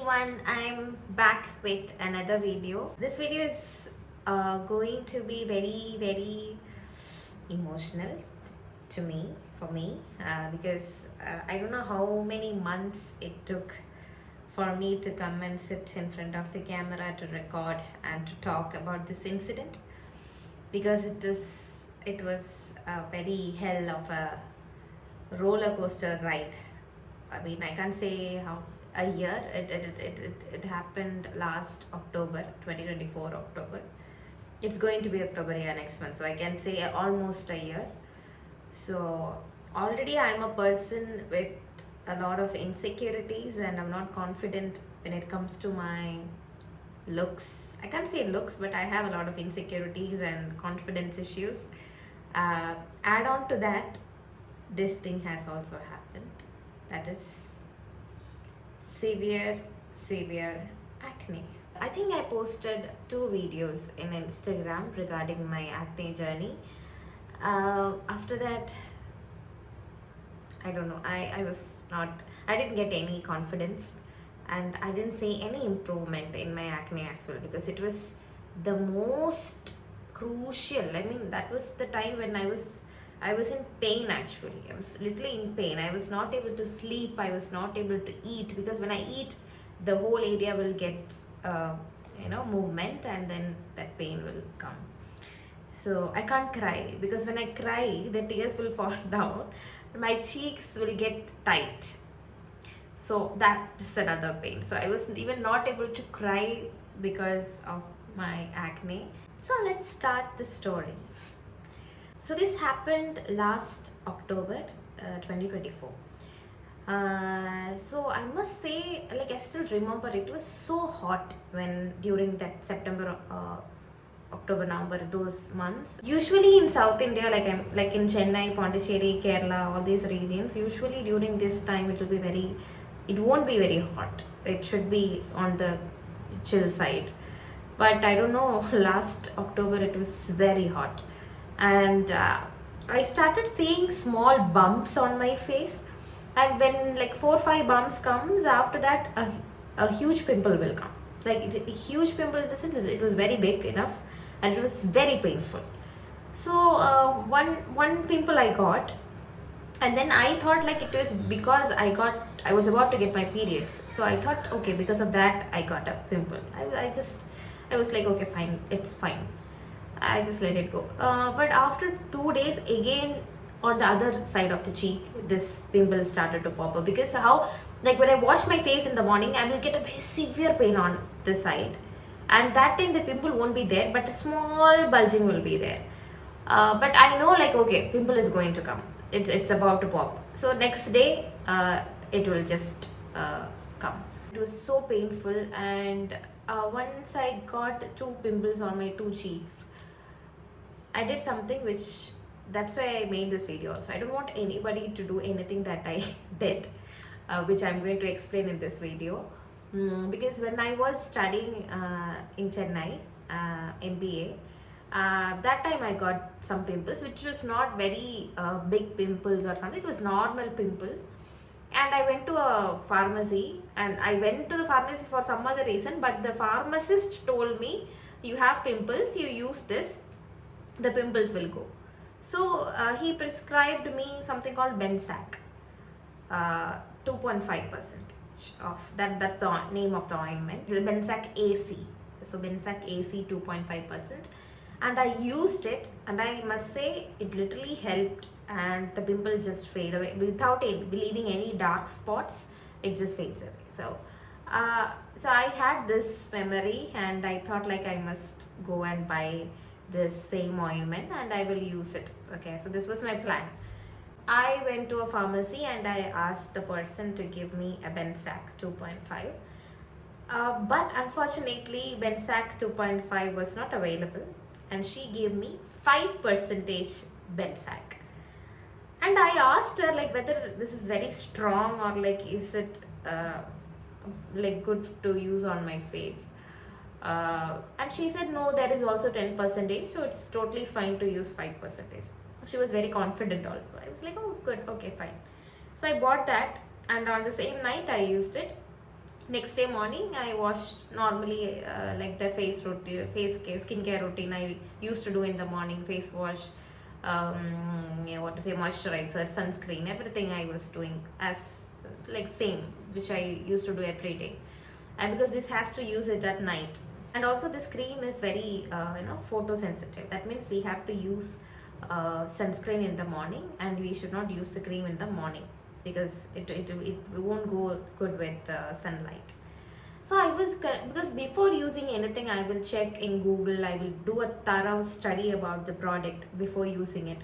everyone, I'm back with another video. This video is going to be very emotional to me, for me, because I don't know how many months it took for me to come and sit in front of the camera to record and to talk about this incident, because it was a very hell of a roller coaster ride. I mean, I can't say how a year. It happened last October, 2024 October. It's going to be October, yeah, next month. So I can say almost a year. So already I'm a person with a lot of insecurities, and I'm not confident when it comes to my looks. I can't say looks, but I have a lot of insecurities and confidence issues. Add on to that, this thing has also happened. That is severe acne. I think I posted 2 videos in Instagram regarding my acne journey. After that, I don't know, I didn't get any confidence, and I didn't see any improvement in my acne as well, because it was the most crucial. I mean, that was the time when I was in pain. Actually, I was literally in pain. I was not able to sleep, I was not able to eat, because when I eat, the whole area will get movement, and then that pain will come. So I can't cry, because when I cry, the tears will fall down, my cheeks will get tight. So that is another pain. So I was even not able to cry because of my acne. So let's start the story. So this happened last October 2024. So I must say, like, I still remember it was so hot during that September, October, November, those months. Usually in South India, like in Chennai, Pondicherry, Kerala, all these regions, usually during this time it won't be very hot. It should be on the chill side. But I don't know, last October it was very hot, and I started seeing small bumps on my face, and when like 4 or 5 bumps comes, after that a huge pimple will come. Like a huge pimple in the sense it was very big enough, and it was very painful. So one pimple I got, and then I thought like it was because I was about to get my periods. So I thought, okay, because of that I got a pimple. I was like, okay, fine, it's fine. I just let it go. But after 2 days, again on the other side of the cheek, this pimple started to pop up. Because like when I wash my face in the morning, I will get a very severe pain on this side, and that time the pimple won't be there, but a small bulging will be there. But I know, like, okay, pimple is going to come. It's about to pop. So next day, it will just come. It was so painful, and once I got 2 pimples on my 2 cheeks, I did something that's why I made this video also. I don't want anybody to do anything that I did, which I'm going to explain in this video. Because when I was studying in Chennai, MBA, that time I got some pimples, which was not very big pimples or something. It was normal pimple. And I went to a pharmacy, and I went to the pharmacy for some other reason, but the pharmacist told me, you have pimples, you use this, the pimples will go. So he prescribed me something called Bensac, 2.5% of that's the name of the ointment, the Bensac AC. So Bensac AC 2.5%, and I used it, and I must say it literally helped, and the pimples just fade away without leaving any dark spots. It just fades away. So so I had this memory, and I thought like I must go and buy this same ointment and I will use it. Okay, so this was my plan. I went to a pharmacy and I asked the person to give me a Bensac 2.5. But unfortunately, Bensac 2.5 was not available, and she gave me 5% Bensac. And I asked her like whether this is very strong, or like is it like good to use on my face. And she said no, there is also 10%, so it's totally fine to use 5%. She was very confident also. I was like, oh good, okay, fine. So I bought that, and on the same night I used it, Next day morning, I washed normally, like the face routine, skincare routine I used to do in the morning. Face wash, yeah, what to say, moisturizer, sunscreen, everything I was doing as like same, which I used to do every day. And because this has to use it at night, and also this cream is very photosensitive. That means we have to use sunscreen in the morning, and we should not use the cream in the morning because it won't go good with sunlight. So because before using anything, I will check in Google, I will do a thorough study about the product before using it.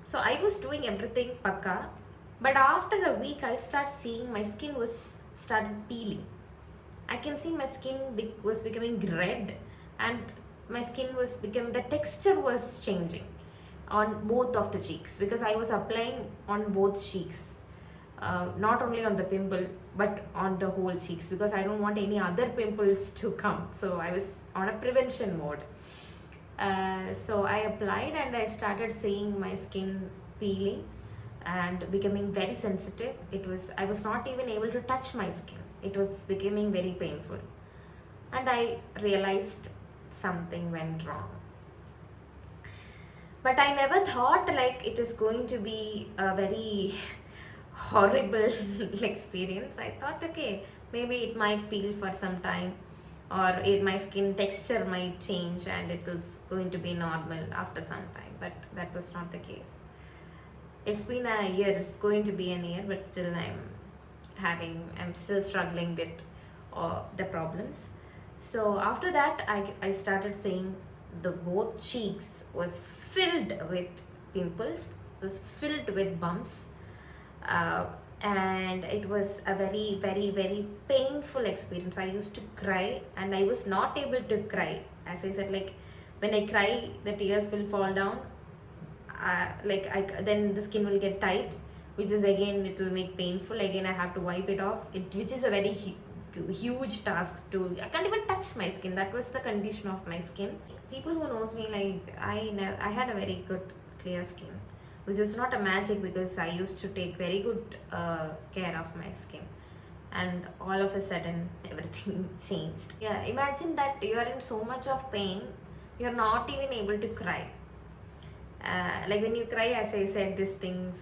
So I was doing everything pakka, but after a week I start seeing my skin was started peeling. I can see my skin was becoming red, and my skin was become the texture was changing on both of the cheeks because I was applying on both cheeks, not only on the pimple but on the whole cheeks because I don't want any other pimples to come. So I was on a prevention mode. So I applied and I started seeing my skin peeling and becoming very sensitive. I was not even able to touch my skin. It was becoming very painful. And I realized something went wrong. But I never thought like it is going to be a very horrible experience. I thought, okay, maybe it might peel for some time, or my skin texture might change and it is going to be normal after some time. But that was not the case. It's been a year, it's going to be a year, but still I'm still struggling with the problems. So after that, I started seeing the both cheeks was filled with pimples, was filled with bumps, and it was a very, very, very painful experience. I used to cry and I was not able to cry. As I said, like when I cry, the tears will fall down. Then the skin will get tight, which is again it will make painful. Again, I have to wipe it off. Which is a very huge task to. I can't even touch my skin. That was the condition of my skin. People who knows me, like I had a very good clear skin, which was not a magic because I used to take very good care of my skin, and all of a sudden everything changed. Yeah, imagine that you are in so much of pain, you are not even able to cry. Like when you cry, as I said, these things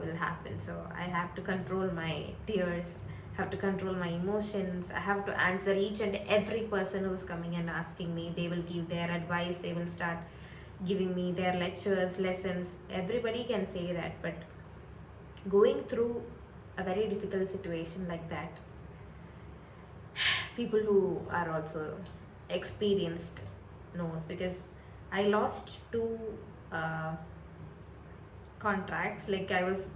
will happen. So I have to control my tears, have to control my emotions. I have to answer each and every person who's coming and asking me. They will give their advice, they will start giving me their lectures, lessons. Everybody can say that, but going through a very difficult situation like that, people who are also experienced knows, because I lost two contracts. Like I was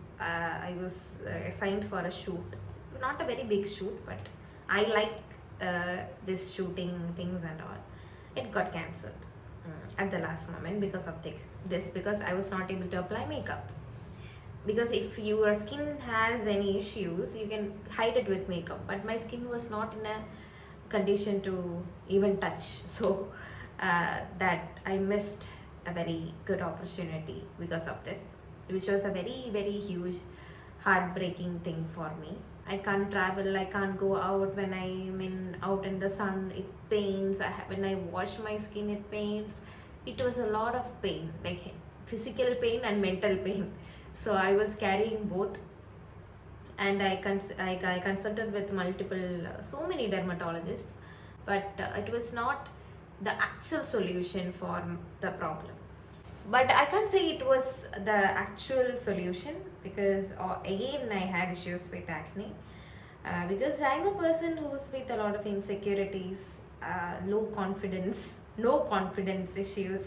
assigned for a shoot, not a very big shoot, but I like this shooting things and all. It got cancelled at the last moment because of this because I was not able to apply makeup. Because if your skin has any issues, you can hide it with makeup, but my skin was not in a condition to even touch. So that I missed a very good opportunity because of this, which was a very, very huge heartbreaking thing for me. I can't travel, I can't go out. When I'm out in the sun, it pains. When I wash my skin, it pains. It was a lot of pain, like physical pain and mental pain. So I was carrying both, and I consulted with so many dermatologists, but it was not the actual solution for the problem. But I can't say it was the actual solution because again I had issues with acne, because I'm a person who's with a lot of insecurities, low confidence, no confidence issues.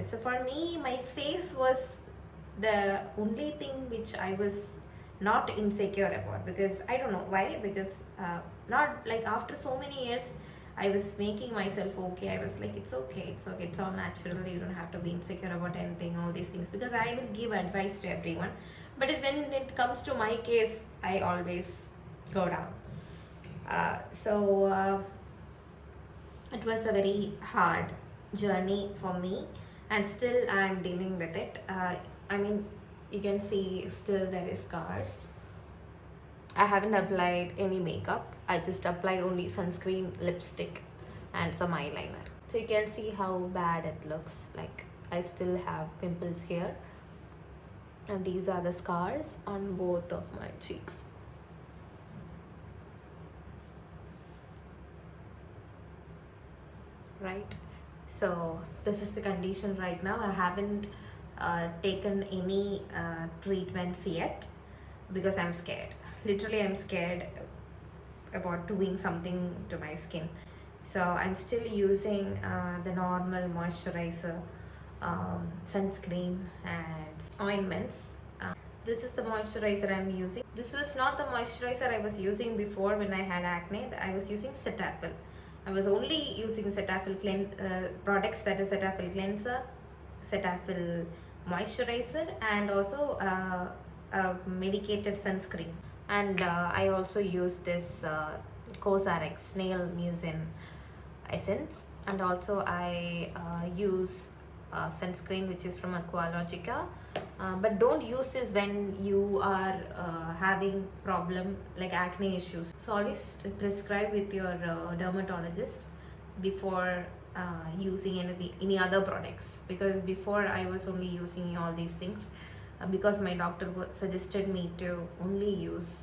So for me, my face was the only thing which I was not insecure about, because I don't know why, because not like after so many years I was making myself okay. I was like, it's okay, it's all natural. You don't have to be insecure about anything, all these things, because I will give advice to everyone. But when it comes to my case, I always go down. It was a very hard journey for me, and still I am dealing with it. I mean, you can see still there is scars. I haven't applied any makeup I just applied only sunscreen, lipstick and some eyeliner. So you can see how bad it looks. Like I still have pimples here, and these are the scars on both of my cheeks. Right, so this is the condition right now. I haven't taken any treatments yet because I'm scared. Literally, I'm scared about doing something to my skin. So I'm still using the normal moisturizer, sunscreen and ointments. This is the moisturizer I'm using. This was not the moisturizer I was using before when I had acne. I was using Cetaphil. I was only using Cetaphil products, that is Cetaphil cleanser, Cetaphil moisturizer, and also a medicated sunscreen. And I also use this Cosrx nail mucin essence, and also I use sunscreen which is from Aqualogica. But don't use this when you are having problem like acne issues. So always prescribe with your dermatologist before using any other products, because before I was only using all these things because my doctor suggested me to only use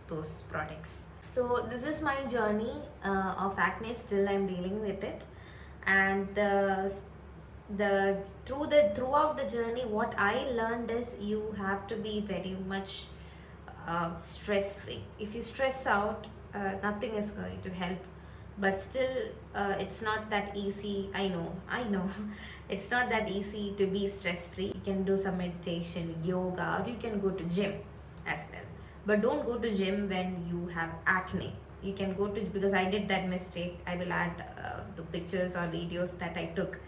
those products. So this is my journey of acne. Still I'm dealing with it, and throughout the journey what I learned is you have to be very much stress free. If you stress out, nothing is going to help. But still it's not that easy. I know it's not that easy to be stress free. You can do some meditation, yoga, or you can go to gym as well. But don't go to gym when you have acne. You can go to, because I did that mistake. I will add the pictures or videos that I took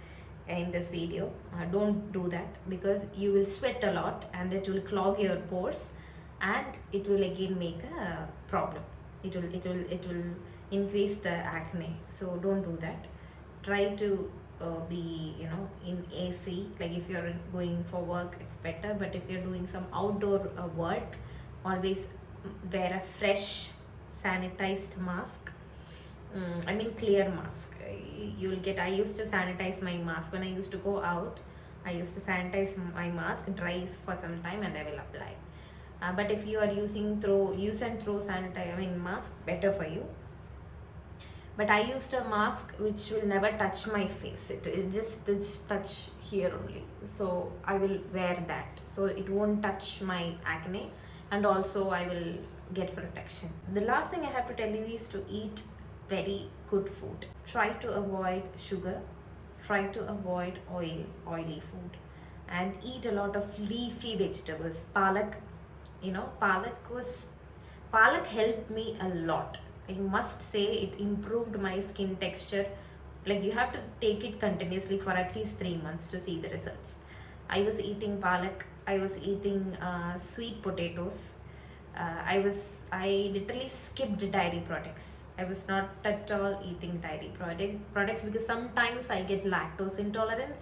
in this video. Don't do that, because you will sweat a lot and it will clog your pores, and it will again make a problem. It will increase the acne. So don't do that. Try to be in AC. Like if you're going for work, it's better. But if you're doing some outdoor work, always wear a fresh sanitized mask. I mean clear mask. You'll get, I used to sanitize my mask when I used to go out. I used to sanitize my mask, dry for some time, and I will apply. But if you are using use and throw mask, better for you. But I used a mask which will never touch my face. It just touch here only. So I will wear that, so it won't touch my acne, and also I will get protection. The last thing I have to tell you is to eat very good food. Try to avoid sugar, try to avoid oily food, and eat a lot of leafy vegetables. Palak, palak helped me a lot. I must say it improved my skin texture. Like you have to take it continuously for at least 3 months to see the results. I was eating palak, I was eating sweet potatoes. I literally skipped dairy products. I was not at all eating dairy products because sometimes I get lactose intolerance.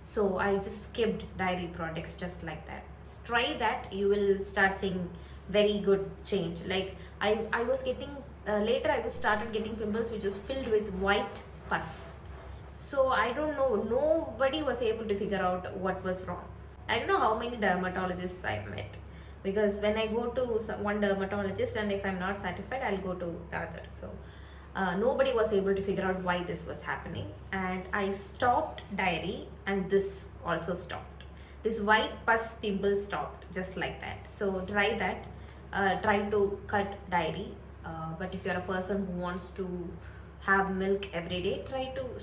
So I just skipped dairy products just like that. Try that, you will start seeing very good change. Like I was getting later I was started getting pimples which was filled with white pus. So I don't know, nobody was able to figure out what was wrong. I don't know how many dermatologists I've met, because when I go to one dermatologist and if I'm not satisfied, I'll go to the other. So nobody was able to figure out why this was happening, and I stopped dairy, and this also stopped. This white pus pimple stopped just like that. So try that. Try to cut dairy. But if you're a person who wants to have milk every day,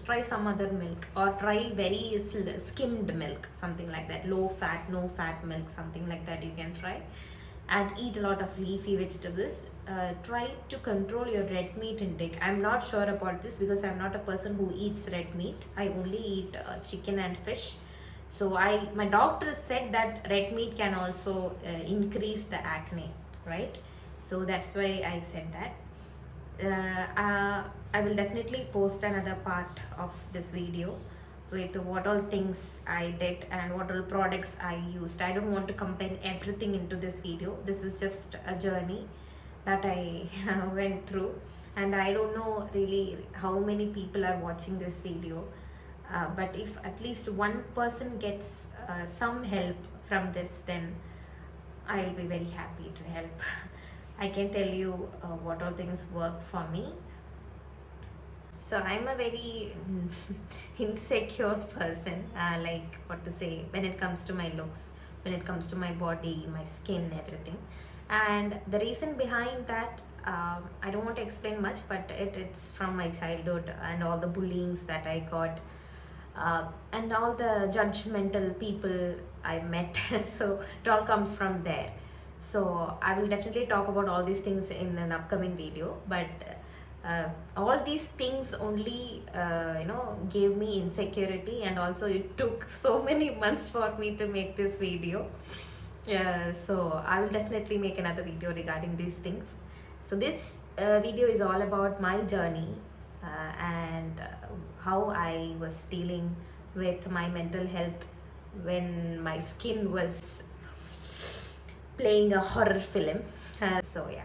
try some other milk, or try very skimmed milk, something like that. Low fat, no fat milk, something like that you can try. And eat a lot of leafy vegetables. Try to control your red meat intake. I'm not sure about this because I'm not a person who eats red meat. I only eat chicken and fish. So my doctor said that red meat can also increase the acne, right? So that's why I said that. I will definitely post another part of this video with what all things I did and what all products I used. I don't want to compare everything into this video. This is just a journey. that I went through, and I don't know really how many people are watching this video, but if at least one person gets some help from this, then I'll be very happy to help. I can tell you what all things work for me. So I'm a very insecure person, like what to say, when it comes to my looks, when it comes to my body, my skin, everything. And the reason behind that, I don't want to explain much, but it's from my childhood and all the bullyings that I got, and all the judgmental people I met. So it all comes from there. So I will definitely talk about all these things in an upcoming video, but all these things only gave me insecurity, and also it took so many months for me to make this video. So I will definitely make another video regarding these things. So this video is all about my journey, and how I was dealing with my mental health when my skin was playing a horror film. So yeah.